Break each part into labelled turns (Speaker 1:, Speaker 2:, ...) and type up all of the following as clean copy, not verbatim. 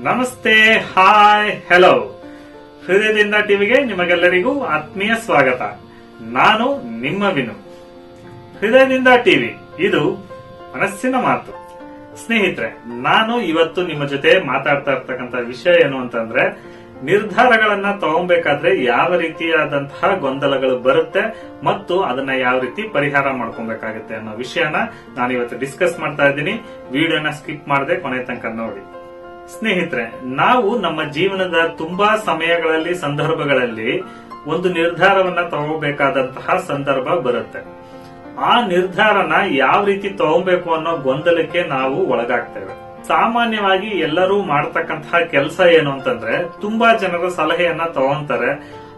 Speaker 1: ನಮಸ್ತೆ, hi, hello. ಹೃದಯದಿಂದ ಟಿವಿಗೆ ನಿಮಗೆಲ್ಲರಿಗೂ ಆತ್ಮೀಯ ಸ್ವಾಗತ. ನಾನು ನಿಮ್ಮ ವಿನು. ಹೃದಯದಿಂದ ಟಿವಿ, ಇದು ಮನಸ್ಸಿನ ಮಾತು. ಸ್ನೇಹಿತರೆ, ನಾನು ಇವತ್ತು ನಿಮ್ಮ ಜೊತೆ ಮಾತಾಡ್ತಾ ಇರ್ತಕ್ಕಂಥ ವಿಷಯ ಏನು ಅಂತಂದ್ರೆ, ನಿರ್ಧಾರಗಳನ್ನ ತಗೊಬೇಕಾದ್ರೆ ಯಾವ ರೀತಿಯಾದಂತಹ ಗೊಂದಲಗಳು ಬರುತ್ತೆ ಮತ್ತು ಅದನ್ನ ಯಾವ ರೀತಿ ಪರಿಹಾರ ಮಾಡ್ಕೊಬೇಕಾಗುತ್ತೆ ಅನ್ನೋ ವಿಷಯನ ನಾನು ಇವತ್ತು ಡಿಸ್ಕಸ್ ಮಾಡ್ತಾ ಇದ್ದೀನಿ. ವಿಡಿಯೋನ ಸ್ಕಿಪ್ ಮಾಡದೆ ಕೊನೆ ತನಕ ನೋಡಿ. ಸ್ನೇಹಿತರೆ, ನಾವು ನಮ್ಮ ಜೀವನದ ತುಂಬಾ ಸಮಯಗಳಲ್ಲಿ, ಸಂದರ್ಭಗಳಲ್ಲಿ ಒಂದು ನಿರ್ಧಾರವನ್ನ ತಗೋಬೇಕಾದಂತಹ ಸಂದರ್ಭ ಬರುತ್ತೆ. ಆ ನಿರ್ಧಾರನ ಯಾವ ರೀತಿ ತಗೋಬೇಕು ಅನ್ನೋ ಗೊಂದಲಕ್ಕೆ ನಾವು ಒಳಗಾಗ್ತೇವೆ. ಸಾಮಾನ್ಯವಾಗಿ ಎಲ್ಲರೂ ಮಾಡತಕ್ಕಂತಹ ಕೆಲಸ ಏನು ಅಂತಂದ್ರೆ, ತುಂಬಾ ಜನರ ಸಲಹೆಯನ್ನ ತಗೊಂತಾರೆ.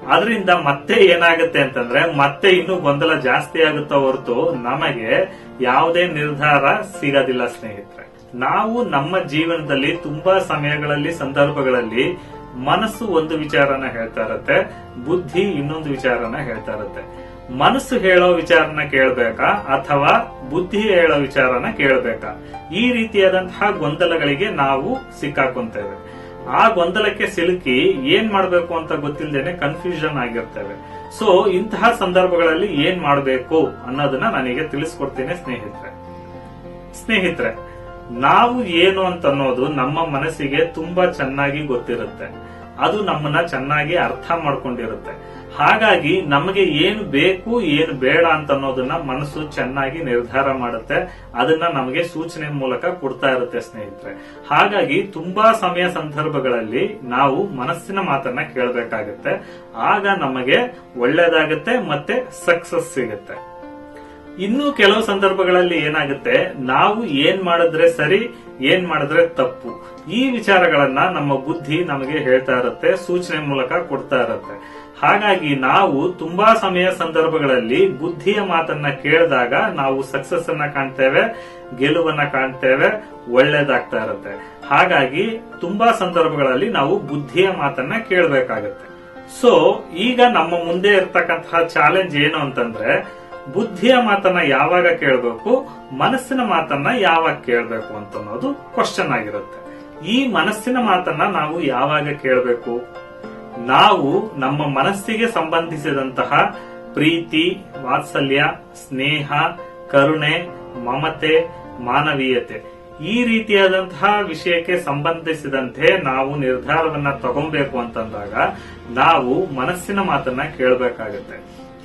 Speaker 1: ಅದರಿಂದ ಮತ್ತೆ ಏನಾಗುತ್ತೆ ಅಂತಂದ್ರೆ, ಮತ್ತೆ ಇನ್ನೂ ಗೊಂದಲ ಜಾಸ್ತಿ ಆಗುತ್ತಾ ಹೊರತು ನಮಗೆ ಯಾವುದೇ ನಿರ್ಧಾರ ಸಿಗೋದಿಲ್ಲ. ಸ್ನೇಹಿತರೆ, ನಾವು ನಮ್ಮ ಜೀವನದಲ್ಲಿ ತುಂಬಾ ಸಮಯಗಳಲ್ಲಿ, ಸಂದರ್ಭಗಳಲ್ಲಿ ಮನಸ್ಸು ಒಂದು ವಿಚಾರನ ಹೇಳ್ತಾ ಇರತ್ತೆ, ಬುದ್ಧಿ ಇನ್ನೊಂದು ವಿಚಾರನ ಹೇಳ್ತಾ ಇರತ್ತೆ. ಮನಸ್ಸು ಹೇಳೋ ವಿಚಾರನ ಕೇಳಬೇಕಾ ಅಥವಾ ಬುದ್ಧಿ ಹೇಳೋ ವಿಚಾರನ ಕೇಳಬೇಕಾ? ಈ ರೀತಿಯಾದಂತಹ ಗೊಂದಲಗಳಿಗೆ ನಾವು ಸಿಕ್ಕಾಕೊಂತೇವೆ. ಆ ಗೊಂದಲಕ್ಕೆ ಸಿಲುಕಿ ಏನ್ ಮಾಡಬೇಕು ಅಂತ ಗೊತ್ತಿಲ್ಲದೇನೆ ಕನ್ಫ್ಯೂಷನ್ ಆಗಿರ್ತೇವೆ. ಸೊ ಇಂತಹ ಸಂದರ್ಭಗಳಲ್ಲಿ ಏನ್ ಮಾಡಬೇಕು ಅನ್ನೋದನ್ನ ನಾನೀಗ ತಿಳಿಸ್ಕೊಡ್ತೀನಿ. ಸ್ನೇಹಿತರೆ, ನಾವು ಏನು ಅಂತ ಅನ್ನೋದು ನಮ್ಮ ಮನಸ್ಸಿಗೆ ತುಂಬಾ ಚೆನ್ನಾಗಿ ಗೊತ್ತಿರುತ್ತೆ. ಅದು ನಮ್ಮನ್ನ ಚೆನ್ನಾಗಿ ಅರ್ಥ ಮಾಡ್ಕೊಂಡಿರುತ್ತೆ. ಹಾಗಾಗಿ ನಮಗೆ ಏನು ಬೇಕು, ಏನು ಬೇಡ ಅಂತ ಅನ್ನೋದನ್ನ ಮನಸ್ಸು ಚೆನ್ನಾಗಿ ನಿರ್ಧಾರ ಮಾಡುತ್ತೆ. ಅದನ್ನ ನಮಗೆ ಸೂಚನೆ ಮೂಲಕ ಕೊಡ್ತಾ ಇರುತ್ತೆ. ಸ್ನೇಹಿತರೆ, ಹಾಗಾಗಿ ತುಂಬಾ ಸಮಯ, ಸಂದರ್ಭಗಳಲ್ಲಿ ನಾವು ಮನಸ್ಸಿನ ಮಾತನ್ನ ಕೇಳಬೇಕಾಗುತ್ತೆ. ಆಗ ನಮಗೆ ಒಳ್ಳೇದಾಗುತ್ತೆ ಮತ್ತೆ ಸಕ್ಸಸ್ ಸಿಗುತ್ತೆ. ಇನ್ನು ಕೆಲವು ಸಂದರ್ಭಗಳಲ್ಲಿ ಏನಾಗುತ್ತೆ, ನಾವು ಏನ್ ಮಾಡಿದ್ರೆ ಸರಿ, ಏನ್ ಮಾಡಿದ್ರೆ ತಪ್ಪು, ಈ ವಿಚಾರಗಳನ್ನ ನಮ್ಮ ಬುದ್ಧಿ ನಮಗೆ ಹೇಳ್ತಾ ಇರುತ್ತೆ, ಸೂಚನೆ ಮೂಲಕ ಕೊಡ್ತಾ ಇರುತ್ತೆ. ಹಾಗಾಗಿ ನಾವು ತುಂಬಾ ಸಮಯ, ಸಂದರ್ಭಗಳಲ್ಲಿ ಬುದ್ಧಿಯ ಮಾತನ್ನ ಕೇಳಿದಾಗ ನಾವು ಸಕ್ಸಸ್ ಅನ್ನ ಕಾಣ್ತೇವೆ, ಗೆಲುವನ್ನ ಕಾಣ್ತೇವೆ, ಒಳ್ಳೇದಾಗ್ತಾ ಇರುತ್ತೆ. ಹಾಗಾಗಿ ತುಂಬಾ ಸಂದರ್ಭಗಳಲ್ಲಿ ನಾವು ಬುದ್ಧಿಯ ಮಾತನ್ನ ಕೇಳಬೇಕಾಗತ್ತೆ. ಸೊ ಈಗ ನಮ್ಮ ಮುಂದೆ ಇರ್ತಕ್ಕಂತಹ ಚಾಲೆಂಜ್ ಏನು ಅಂತಂದ್ರೆ, ಬುದ್ಧಿಯ ಮಾತನ್ನ ಯಾವಾಗ ಕೇಳಬೇಕು, ಮನಸ್ಸಿನ ಮಾತನ್ನ ಯಾವಾಗ ಕೇಳಬೇಕು ಅಂತ ಅನ್ನೋದು ಕ್ವಶನ್ ಆಗಿರುತ್ತೆ. ಈ ಮನಸ್ಸಿನ ಮಾತನ್ನ ನಾವು ಯಾವಾಗ ಕೇಳಬೇಕು? ನಾವು ನಮ್ಮ ಮನಸ್ಸಿಗೆ ಸಂಬಂಧಿಸಿದಂತಹ ಪ್ರೀತಿ, ವಾತ್ಸಲ್ಯ, ಸ್ನೇಹ, ಕರುಣೆ, ಮಮತೆ, ಮಾನವೀಯತೆ, ಈ ರೀತಿಯಾದಂತಹ ವಿಷಯಕ್ಕೆ ಸಂಬಂಧಿಸಿದಂತೆ ನಾವು ನಿರ್ಧಾರವನ್ನ ತಗೊಬೇಕು ಅಂತಂದಾಗ ನಾವು ಮನಸ್ಸಿನ ಮಾತನ್ನ ಕೇಳಬೇಕಾಗುತ್ತೆ.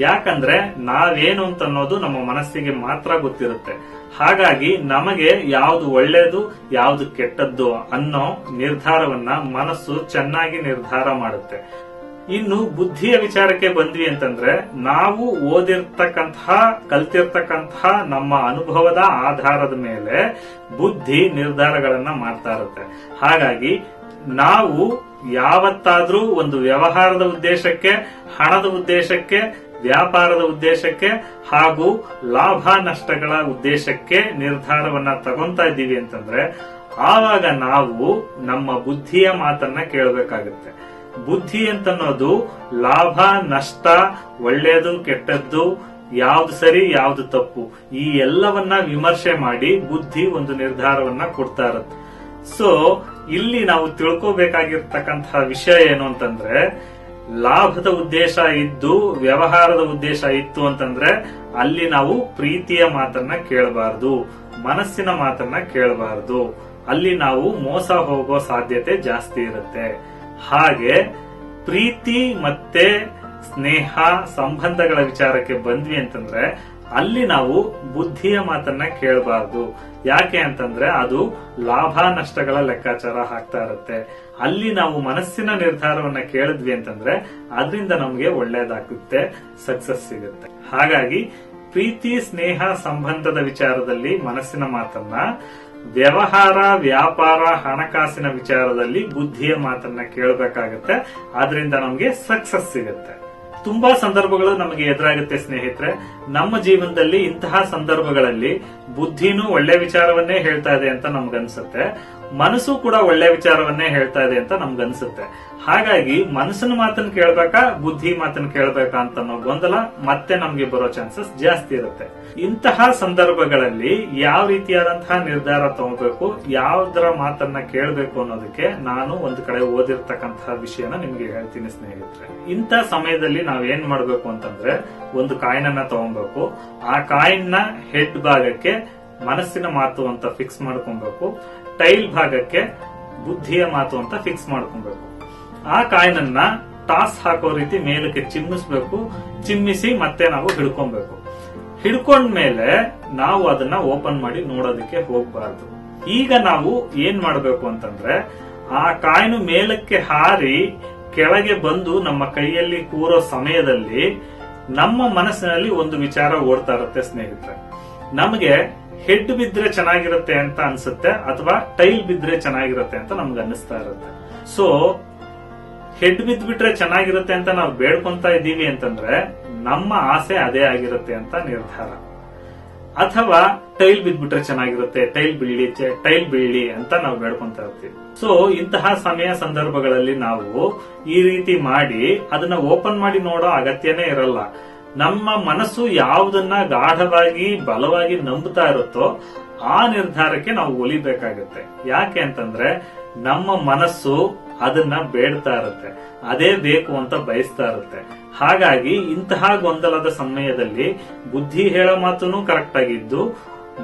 Speaker 1: ಯಾಕಂದ್ರೆ ನಾವೇನು ಅಂತ ಅನ್ನೋದು ನಮ್ಮ ಮನಸ್ಸಿಗೆ ಮಾತ್ರ ಗೊತ್ತಿರುತ್ತೆ. ಹಾಗಾಗಿ ನಮಗೆ ಯಾವುದು ಒಳ್ಳೇದು, ಯಾವುದು ಕೆಟ್ಟದ್ದು ಅನ್ನೋ ನಿರ್ಧಾರವನ್ನ ಮನಸ್ಸು ಚೆನ್ನಾಗಿ ನಿರ್ಧಾರ ಮಾಡುತ್ತೆ. ಇನ್ನು ಬುದ್ಧಿಯ ವಿಚಾರಕ್ಕೆ ಬಂದ್ವಿ ಅಂತಂದ್ರೆ, ನಾವು ಓದಿರ್ತಕ್ಕಂತಹ, ಕಲ್ತಿರ್ತಕ್ಕಂತಹ ನಮ್ಮ ಅನುಭವದ ಆಧಾರದ ಮೇಲೆ ಬುದ್ಧಿ ನಿರ್ಧಾರಗಳನ್ನ ಮಾಡ್ತಾ ಇರುತ್ತೆ. ಹಾಗಾಗಿ ನಾವು ಯಾವತ್ತಾದ್ರೂ ಒಂದು ವ್ಯವಹಾರದ ಉದ್ದೇಶಕ್ಕೆ, ಹಣದ ಉದ್ದೇಶಕ್ಕೆ, ವ್ಯಾಪಾರದ ಉದ್ದೇಶಕ್ಕೆ ಹಾಗೂ ಲಾಭ ನಷ್ಟಗಳ ಉದ್ದೇಶಕ್ಕೆ ನಿರ್ಧಾರವನ್ನ ತಗೊಂತಾ ಇದ್ದೀವಿ ಅಂತಂದ್ರೆ, ಆವಾಗ ನಾವು ನಮ್ಮ ಬುದ್ಧಿಯ ಮಾತನ್ನ ಕೇಳಬೇಕಾಗುತ್ತೆ. ಬುದ್ಧಿ ಅಂತನ್ನೋದು ಲಾಭ ನಷ್ಟ, ಒಳ್ಳೇದು ಕೆಟ್ಟದ್ದು, ಯಾವ್ದು ಸರಿ ಯಾವ್ದು ತಪ್ಪು, ಈ ಎಲ್ಲವನ್ನ ವಿಮರ್ಶೆ ಮಾಡಿ ಬುದ್ಧಿ ಒಂದು ನಿರ್ಧಾರವನ್ನ ಕೊಡ್ತಾ ಇರುತ್ತೆ. ಸೊ ಇಲ್ಲಿ ನಾವು ತಿಳ್ಕೋಬೇಕಾಗಿರ್ತಕ್ಕಂತಹ ವಿಷಯ ಏನು ಅಂತಂದ್ರೆ, ಲಾಭದ ಉದ್ದೇಶ ಇದ್ದು ವ್ಯವಹಾರದ ಉದ್ದೇಶ ಇತ್ತು ಅಂತಂದ್ರೆ ಅಲ್ಲಿ ನಾವು ಪ್ರೀತಿಯ ಮಾತನ್ನ ಕೇಳಬಾರದು, ಮನಸ್ಸಿನ ಮಾತನ್ನ ಕೇಳಬಾರದು. ಅಲ್ಲಿ ನಾವು ಮೋಸ ಹೋಗೋ ಸಾಧ್ಯತೆ ಜಾಸ್ತಿ ಇರುತ್ತೆ. ಹಾಗೆ ಪ್ರೀತಿ ಮತ್ತೆ ಸ್ನೇಹ, ಸಂಬಂಧಗಳ ವಿಚಾರಕ್ಕೆ ಬಂದ್ವಿ ಅಂತಂದ್ರೆ ಅಲ್ಲಿ ನಾವು ಬುದ್ಧಿಯ ಮಾತನ್ನ ಕೇಳಬಾರದು. ಯಾಕೆ ಅಂತಂದ್ರೆ ಅದು ಲಾಭ ನಷ್ಟಗಳ ಲೆಕ್ಕಾಚಾರ ಹಾಕ್ತಾ ಇರುತ್ತೆ. ಅಲ್ಲಿ ನಾವು ಮನಸ್ಸಿನ ನಿರ್ಧಾರವನ್ನ ಕೇಳಿದ್ವಿ ಅಂತಂದ್ರೆ ಅದರಿಂದ ನಮಗೆ ಒಳ್ಳೇದಾಗುತ್ತೆ, ಸಕ್ಸಸ್ ಸಿಗುತ್ತೆ. ಹಾಗಾಗಿ ಪ್ರೀತಿ, ಸ್ನೇಹ, ಸಂಬಂಧದ ವಿಚಾರದಲ್ಲಿ ಮನಸ್ಸಿನ ಮಾತನ್ನ, ವ್ಯವಹಾರ, ವ್ಯಾಪಾರ, ಹಣಕಾಸಿನ ವಿಚಾರದಲ್ಲಿ ಬುದ್ಧಿಯ ಮಾತನ್ನ ಕೇಳಬೇಕಾಗತ್ತೆ. ಆದ್ರಿಂದ ನಮಗೆ ಸಕ್ಸಸ್ ಸಿಗುತ್ತೆ. ತುಂಬಾ ಸಂದರ್ಭಗಳು ನಮಗೆ ಎದುರಾಗುತ್ತೆ ಸ್ನೇಹಿತರೆ. ನಮ್ಮ ಜೀವನದಲ್ಲಿ ಇಂತಹ ಸಂದರ್ಭಗಳಲ್ಲಿ ಬುದ್ಧಿನೂ ಒಳ್ಳೆ ವಿಚಾರವನ್ನೇ ಹೇಳ್ತಾ ಇದೆ ಅಂತ ನಮ್ಗನ್ಸುತ್ತೆ, ಮನಸ್ಸು ಕೂಡ ಒಳ್ಳೆ ವಿಚಾರವನ್ನೇ ಹೇಳ್ತಾ ಇದೆ ಅಂತ ನಮ್ಗನ್ಸುತ್ತೆ. ಹಾಗಾಗಿ ಮನಸ್ಸಿನ ಮಾತನ್ನ ಕೇಳ್ಬೇಕಾ ಬುದ್ಧಿ ಮಾತನ್ನ ಕೇಳ್ಬೇಕಾ ಅಂತ ಅನ್ನೋ ಗೊಂದಲ ಮತ್ತೆ ನಮ್ಗೆ ಬರೋ ಚಾನ್ಸಸ್ ಜಾಸ್ತಿ ಇರುತ್ತೆ. ಇಂತಹ ಸಂದರ್ಭಗಳಲ್ಲಿ ಯಾವ ರೀತಿಯಾದಂತಹ ನಿರ್ಧಾರ ತಗೋಬೇಕು, ಯಾವ್ದರ ಮಾತನ್ನ ಕೇಳಬೇಕು ಅನ್ನೋದಕ್ಕೆ ನಾನು ಒಂದು ಕಡೆ ಓದಿರ್ತಕ್ಕಂತಹ ವಿಷಯನ ನಿಮ್ಗೆ ಹೇಳ್ತೀನಿ ಸ್ನೇಹಿತರೆ. ಇಂಥ ಸಮಯದಲ್ಲಿ ನಾವ್ ಏನ್ ಮಾಡ್ಬೇಕು ಅಂತಂದ್ರೆ, ಒಂದು ಕಾಯಿನ್ ಅನ್ನ ತಗೊಬೇಕು. ಆ ಕಾಯಿನ್ ನ ಹೆಡ್ ಭಾಗಕ್ಕೆ ಮನಸ್ಸಿನ ಮಾತು ಅಂತ ಫಿಕ್ಸ್ ಮಾಡ್ಕೊಬೇಕು, ಟೈಲ್ ಭಾಗಕ್ಕೆ ಬುದ್ಧಿಯ ಮಾತು ಅಂತ ಫಿಕ್ಸ್ ಮಾಡ್ಕೊಬೇಕು. ಆ ಕಾಯಿನ್ ಅನ್ನ ಟಾಸ್ ಹಾಕೋ ರೀತಿ ಮೇಲಕ್ಕೆ ಚಿಮ್ಮಿಸ್ಬೇಕು. ಚಿಮ್ಮಿಸಿ ಮತ್ತೆ ನಾವು ಹಿಡ್ಕೊಬೇಕು. ಹಿಡ್ಕೊಂಡ್ಮೇಲೆ ನಾವು ಅದನ್ನ ಓಪನ್ ಮಾಡಿ ನೋಡೋದಕ್ಕೆ ಹೋಗ್ಬಾರ್ದು. ಈಗ ನಾವು ಏನ್ ಮಾಡ್ಬೇಕು ಅಂತಂದ್ರೆ, ಆ ಕಾಯಿನ್ ಮೇಲಕ್ಕೆ ಹಾರಿ ಕೆಳಗೆ ಬಂದು ನಮ್ಮ ಕೈಯಲ್ಲಿ ಕೂರೋ ಸಮಯದಲ್ಲಿ ನಮ್ಮ ಮನಸ್ಸಿನಲ್ಲಿ ಒಂದು ವಿಚಾರ ಓಡ್ತಾ ಇರುತ್ತೆ ಸ್ನೇಹಿತರೆ. ನಮಗೆ ಹೆಡ್ ಬಿದ್ರೆ ಚೆನ್ನಾಗಿರುತ್ತೆ ಅಂತ ಅನ್ಸುತ್ತೆ, ಅಥವಾ ಟೈಲ್ ಬಿದ್ರೆ ಚೆನ್ನಾಗಿರುತ್ತೆ ಅಂತ ನಮ್ಗೆ ಅನ್ನಿಸ್ತಾ ಇರುತ್ತೆ. ಸೊ ಹೆಡ್ ಬಿದ್ಬಿಟ್ರೆ ಚೆನ್ನಾಗಿರುತ್ತೆ ಅಂತ ನಾವು ಬೇಡ್ಕೊಂತ ಇದ್ದೀವಿ ಅಂತಂದ್ರೆ ನಮ್ಮ ಆಸೆ ಅದೇ ಆಗಿರುತ್ತೆ ಅಂತ ನಿರ್ಧಾರ. ಅಥವಾ ಟೈಲ್ ಬಿದ್ಬಿಟ್ರೆ ಚೆನ್ನಾಗಿರುತ್ತೆ, ಟೈಲ್ ಬೀಳಿ ಅಂತ ನಾವು ಬೇಡ್ಕೊಂತ ಇರ್ತೀವಿ. ಸೊ ಇಂತಹ ಸಮಯ ಸಂದರ್ಭಗಳಲ್ಲಿ ನಾವು ಈ ರೀತಿ ಮಾಡಿ ಅದನ್ನ ಓಪನ್ ಮಾಡಿ ನೋಡೋ ಅಗತ್ಯನೇ ಇರಲ್ಲ. ನಮ್ಮ ಮನಸ್ಸು ಯಾವುದನ್ನ ಗಾಢವಾಗಿ ಬಲವಾಗಿ ನಂಬುತ್ತಾ ಇರುತ್ತೋ ಆ ನಿರ್ಧಾರಕ್ಕೆ ನಾವು ಒಲಿಬೇಕಾಗುತ್ತೆ. ಯಾಕೆ ಅಂತಂದ್ರೆ ನಮ್ಮ ಮನಸ್ಸು ಅದನ್ನ ಬೇಡ್ತಾ ಇರುತ್ತೆ, ಅದೇ ಬೇಕು ಅಂತ ಬಯಸ್ತಾ ಇರುತ್ತೆ. ಹಾಗಾಗಿ ಇಂತಹ ಗೊಂದಲದ ಸಮಯದಲ್ಲಿ ಬುದ್ಧಿ ಹೇಳೋ ಮಾತುನು ಕರೆಕ್ಟ್ ಆಗಿದ್ದು,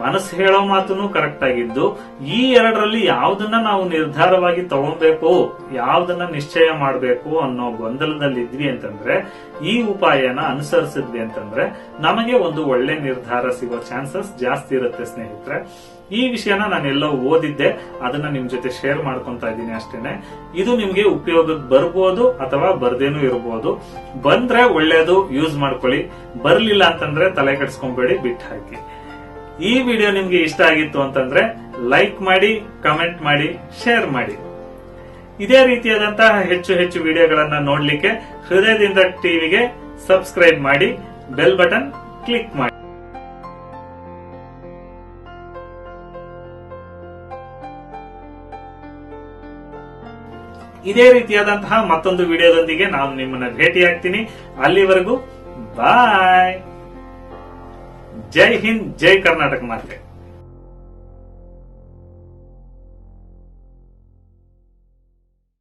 Speaker 1: ಮನಸ್ಸು ಹೇಳೋ ಮಾತುನು ಕರೆಕ್ಟ್ ಆಗಿದ್ದು, ಈ ಎರಡರಲ್ಲಿ ಯಾವುದನ್ನ ನಾವು ನಿರ್ಧಾರವಾಗಿ ತಗೊಳ್ಬೇಕು, ಯಾವುದನ್ನ ನಿಶ್ಚಯ ಮಾಡಬೇಕು ಅನ್ನೋ ಗೊಂದಲದಲ್ಲಿ ಇದ್ವಿ ಅಂತಂದ್ರೆ, ಈ ಉಪಾಯನ ಅನುಸರಿಸಿದ್ವಿ ಅಂತಂದ್ರೆ ನಮಗೆ ಒಂದು ಒಳ್ಳೆ ನಿರ್ಧಾರ ಸಿಗೋ ಚಾನ್ಸಸ್ ಜಾಸ್ತಿ ಇರುತ್ತೆ ಸ್ನೇಹಿತರೆ. ಈ ವಿಷಯನ ನಾನು ಎಲ್ಲೋ ಓದಿದ್ದೆ, ಅದನ್ನ ನಿಮ್ ಜೊತೆ ಶೇರ್ ಮಾಡ್ಕೊಂತ ಇದ್ದೀನಿ ಅಷ್ಟೇನೆ. ಇದು ನಿಮ್ಗೆ ಉಪಯೋಗಕ್ಕೆ ಬರ್ಬೋದು ಅಥವಾ ಬರ್ದೇನೂ ಇರಬಹುದು. ಬಂದ್ರೆ ಒಳ್ಳೇದು, ಯೂಸ್ ಮಾಡ್ಕೊಳ್ಳಿ. ಬರ್ಲಿಲ್ಲ ಅಂತಂದ್ರೆ ತಲೆ ಕೆಡ್ಸ್ಕೊಂಬೇಡಿ, ಬಿಟ್ಟು ಹಾಕಿ. ಈ ವಿಡಿಯೋ ನಿಮ್ಗೆ ಇಷ್ಟ ಆಗಿತ್ತು ಅಂತಂದ್ರೆ ಲೈಕ್ ಮಾಡಿ, ಕಮೆಂಟ್ ಮಾಡಿ, ಶೇರ್ ಮಾಡಿ. ಇದೇ ರೀತಿಯಾದಂತಹ ಹೆಚ್ಚು ಹೆಚ್ಚು ವಿಡಿಯೋಗಳನ್ನ ನೋಡ್ಲಿಕ್ಕೆ ಹೃದಯದಿಂದ ಟಿವಿಗೆ ಸಬ್ಸ್ಕ್ರೈಬ್ ಮಾಡಿ, ಬೆಲ್ ಬಟನ್ ಕ್ಲಿಕ್ ಮಾಡಿ. ಇದೇ ರೀತಿಯಾದಂತಹ ಮತ್ತೊಂದು ವಿಡಿಯೋದೊಂದಿಗೆ ನಾನು ನಿಮ್ಮನ್ನ ಭೇಟಿಯಾಗ್ತೀನಿ. ಅಲ್ಲಿವರೆಗೂ ಬಾಯ್. ಜೈ ಹಿಂದ್, ಜೈ ಕರ್ನಾಟಕ ಮಾತೆ.